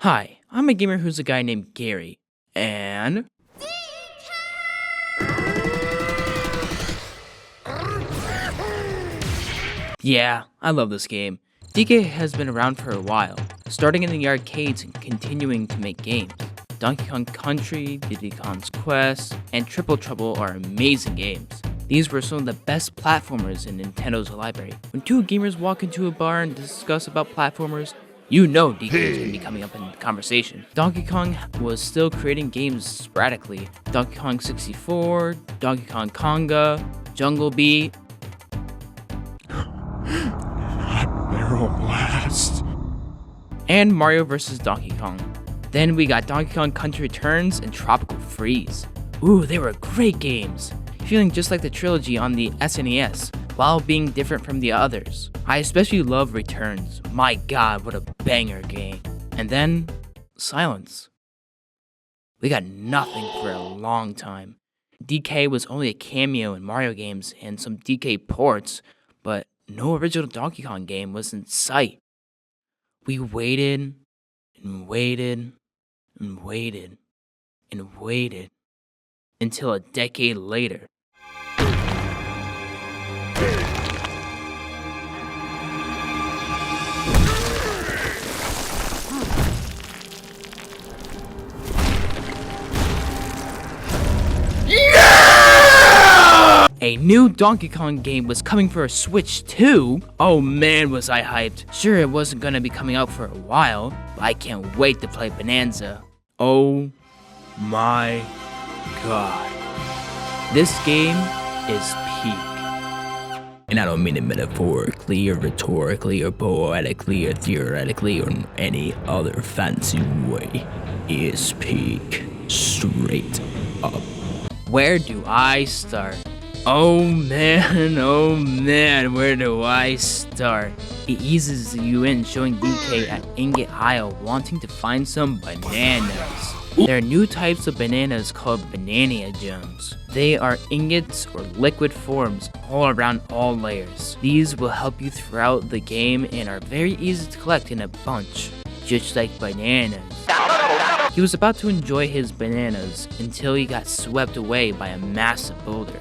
Hi, I'm a gamer who's a guy named Gary, and... Yeah, I love this game. DK has been around for a while, starting in the arcades and continuing to make games. Donkey Kong Country, Diddy Kong's Quest, and Triple Trouble are amazing games. These were some of the best platformers in Nintendo's library. When two gamers walk into a bar and discuss about platformers, you know DK is going to be coming up in the conversation. Donkey Kong was still creating games sporadically. Donkey Kong 64, Donkey Kong Konga, Jungle Beat, Barrel Blast, and Mario vs. Donkey Kong. Then we got Donkey Kong Country Returns and Tropical Freeze. Ooh, they were great games, feeling just like the trilogy on the SNES, while being different from the others. I especially love Returns. My god, what a banger game. And then, silence. We got nothing for a long time. DK was only a cameo in Mario games and some DK ports, but no original Donkey Kong game was in sight. We waited, and waited, and waited, and waited, until a decade later. A new Donkey Kong game was coming for a Switch too. Oh man, was I hyped. Sure, it wasn't gonna be coming out for a while, but I can't wait to play Bananza. Oh my god. This game is peak. And I don't mean it metaphorically or rhetorically or poetically or theoretically or in any other fancy way. It's peak. Straight up. Where do I start? Oh man, where do I start? It eases you in, showing DK at Ingot Isle wanting to find some bananas. There are new types of bananas called Banania Gems. They are ingots or liquid forms all around all layers. These will help you throughout the game and are very easy to collect in a bunch, just like bananas. He was about to enjoy his bananas until he got swept away by a massive boulder,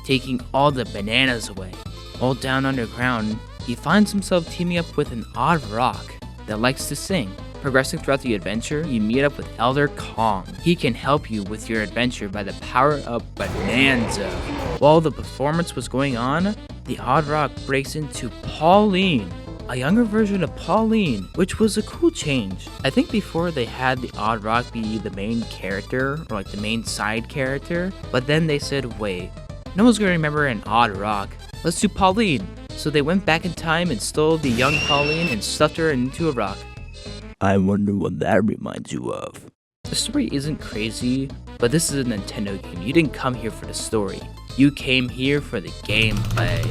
taking all the bananas away. All down underground, he finds himself teaming up with an odd rock that likes to sing. Progressing throughout the adventure, you meet up with Elder Kong. He can help you with your adventure by the power-up Bananza. While the performance was going on, the odd rock breaks into Pauline, a younger version of Pauline, which was a cool change. I think before they had the odd rock be the main character, or like the main side character, but then they said, wait, no one's gonna remember an odd rock. Let's do Pauline. So they went back in time and stole the young Pauline and stuffed her into a rock. I wonder what that reminds you of. The story isn't crazy, but this is a Nintendo game. You didn't come here for the story. You came here for the gameplay.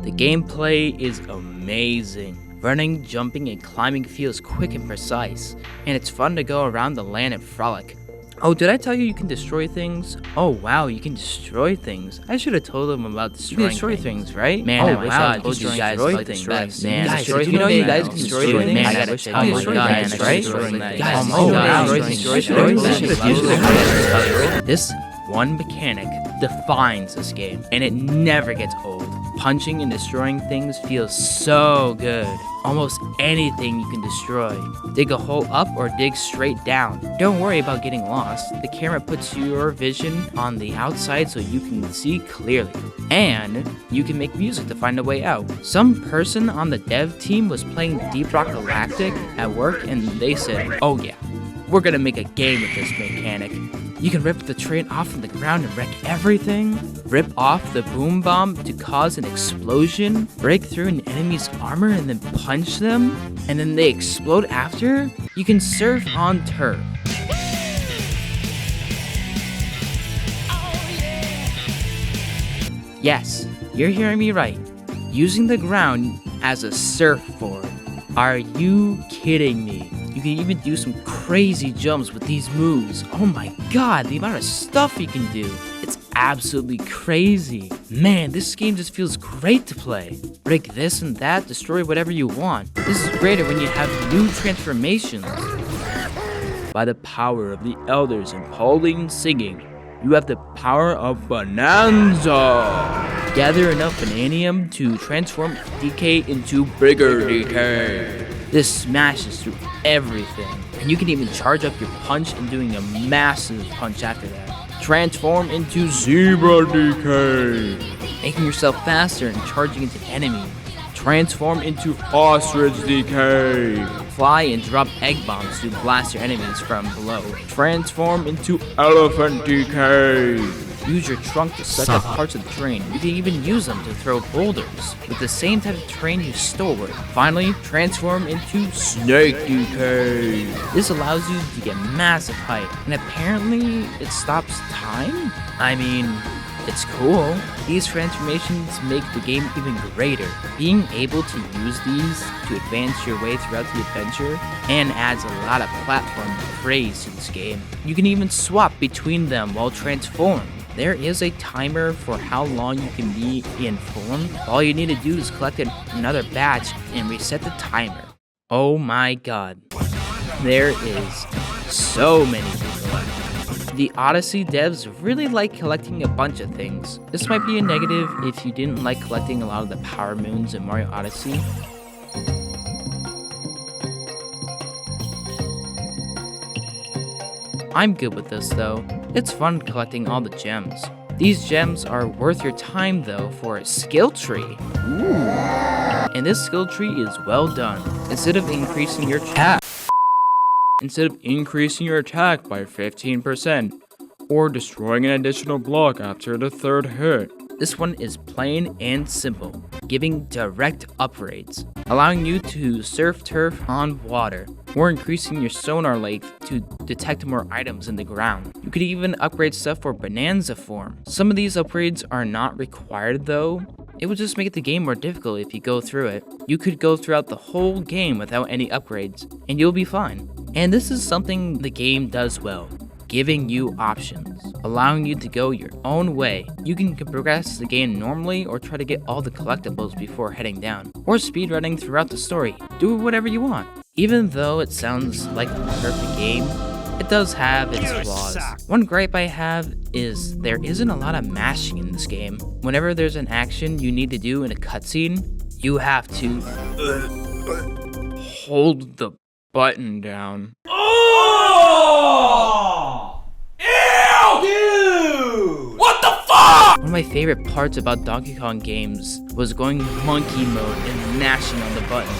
The gameplay is amazing. Running, jumping, and climbing feels quick and precise, and it's fun to go around the land and frolic. Oh, did I tell you can destroy things? Oh wow, you can destroy things. I should have told them about destroying You can destroy things, right? Man, oh I my wish god, I told you guys destroy about things. destroying Man, things. did you know you guys can destroy things? Man, I I wish gotta I tell told you you guys, guys, right? Guys, Oh wow, wow. This one mechanic defines this game, and it never gets old. Punching and destroying things feels so good. Almost anything you can destroy. Dig a hole up or dig straight down. Don't worry about getting lost. The camera puts your vision on the outside so you can see clearly. And you can make music to find a way out. Some person on the dev team was playing Deep Rock Galactic at work and they said, oh yeah, we're gonna make a game with this mechanic. You can rip the train off from the ground and wreck everything, rip off the boom bomb to cause an explosion, break through an enemy's armor and then punch them, and then they explode after. You can surf on turf. Yes, you're hearing me right. Using the ground as a surfboard. Are you kidding me? You can even do some crazy jumps with these moves. Oh my god, the amount of stuff you can do. It's absolutely crazy. Man, this game just feels great to play. Break this and that, destroy whatever you want. This is greater when you have new transformations. by the power of the elders in Pauline singing, you have the power of Bananza. Gather enough Bananium to transform DK into bigger DK. This smashes through everything, and you can even charge up your punch and doing a massive punch after that. Transform into Zebra DK, making yourself faster and charging into enemies. Transform into Ostrich DK. Fly and drop egg bombs to blast your enemies from below. Transform into Elephant DK. Use your trunk to suck up parts of the terrain. You can even use them to throw boulders with the same type of terrain you stole. Finally, transform into Snake DK. This allows you to get massive height, and apparently it stops time? I mean, it's cool. These transformations make the game even greater. Being able to use these to advance your way throughout the adventure and adds a lot of platform praise to this game. You can even swap between them while transformed. There is a timer for how long you can be in form. All you need to do is collect another batch and reset the timer. Oh my god. There is so many people. The Odyssey devs really like collecting a bunch of things. This might be a negative if you didn't like collecting a lot of the power moons in Mario Odyssey. I'm good with this though. It's fun collecting all the gems. These gems are worth your time though for a skill tree. Ooh. And this skill tree is well done. Instead of increasing your attack by 15%, or destroying an additional block after the third hit. This one is plain and simple, giving direct upgrades, allowing you to surf turf on water, or increasing your sonar length to detect more items in the ground. You could even upgrade stuff for Bananza form. Some of these upgrades are not required though. It would just make the game more difficult if you go through it. You could go throughout the whole game without any upgrades, and you'll be fine. And this is something the game does well, giving you options, allowing you to go your own way. You can progress the game normally or try to get all the collectibles before heading down, or speedrunning throughout the story. Do whatever you want. Even though it sounds like the perfect game, it does have its flaws. One gripe I have is there isn't a lot of mashing in this game. Whenever there's an action you need to do in a cutscene, you have to hold the button down. Oh! Ew! Dude! What the fuck? One of my favorite parts about Donkey Kong games was going monkey mode and mashing on the button.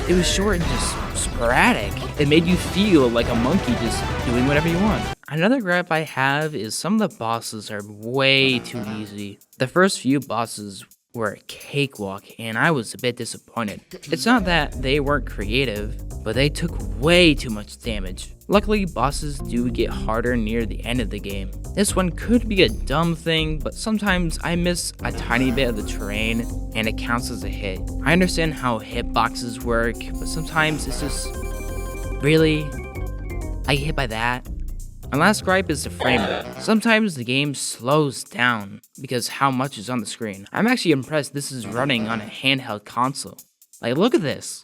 It was short and just sporadic. It made you feel like a monkey just doing whatever you want. Another gripe I have is some of the bosses are way too easy. The first few bosses were a cakewalk and I was a bit disappointed. It's not that they weren't creative, but they took way too much damage. Luckily, bosses do get harder near the end of the game. This one could be a dumb thing, but sometimes I miss a tiny bit of the terrain and it counts as a hit. I understand how hitboxes work, but sometimes it's just, really? I get hit by that? My last gripe is the frame rate. Sometimes the game slows down because how much is on the screen. I'm actually impressed this is running on a handheld console. Like, look at this.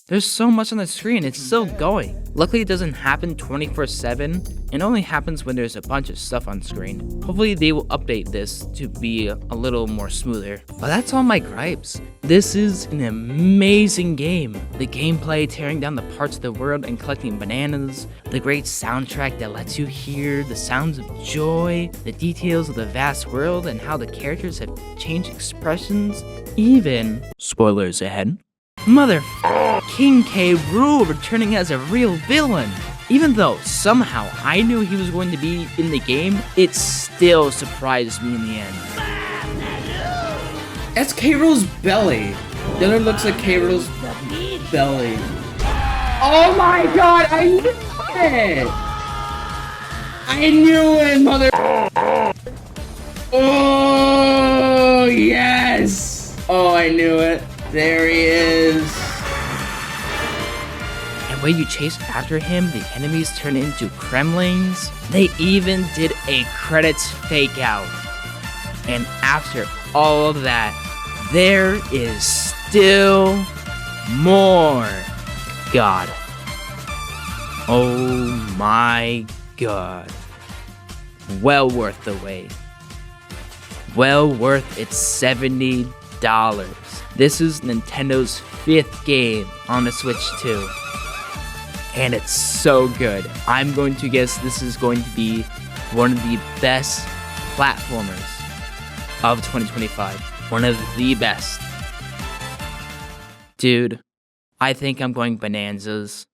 There's so much on the screen, it's still going. Luckily it doesn't happen 24/7, it only happens when there's a bunch of stuff on screen. Hopefully they will update this to be a little more smoother. But that's all my gripes. This is an amazing game. The gameplay, tearing down the parts of the world and collecting bananas, the great soundtrack that lets you hear the sounds of joy, the details of the vast world and how the characters have changed expressions, even, spoilers ahead, King K. Rool returning as a real villain. Even though somehow I knew he was going to be in the game, it still surprised me in the end. That's K. Rool's belly. The other looks like K. Rool's belly. Oh my god, I knew it! I knew it, mother. Oh, yes! Oh, I knew it. There he is. And when you chase after him, the enemies turn into Kremlings. They even did a credits fake out. And after all of that, there is still more. God. Oh my god. Well worth the wait. Well worth its $70. This is Nintendo's 5th game on the Switch 2. And it's so good. I'm going to guess this is going to be one of the best platformers of 2025. One of the best. Dude, I think I'm going Bananzas.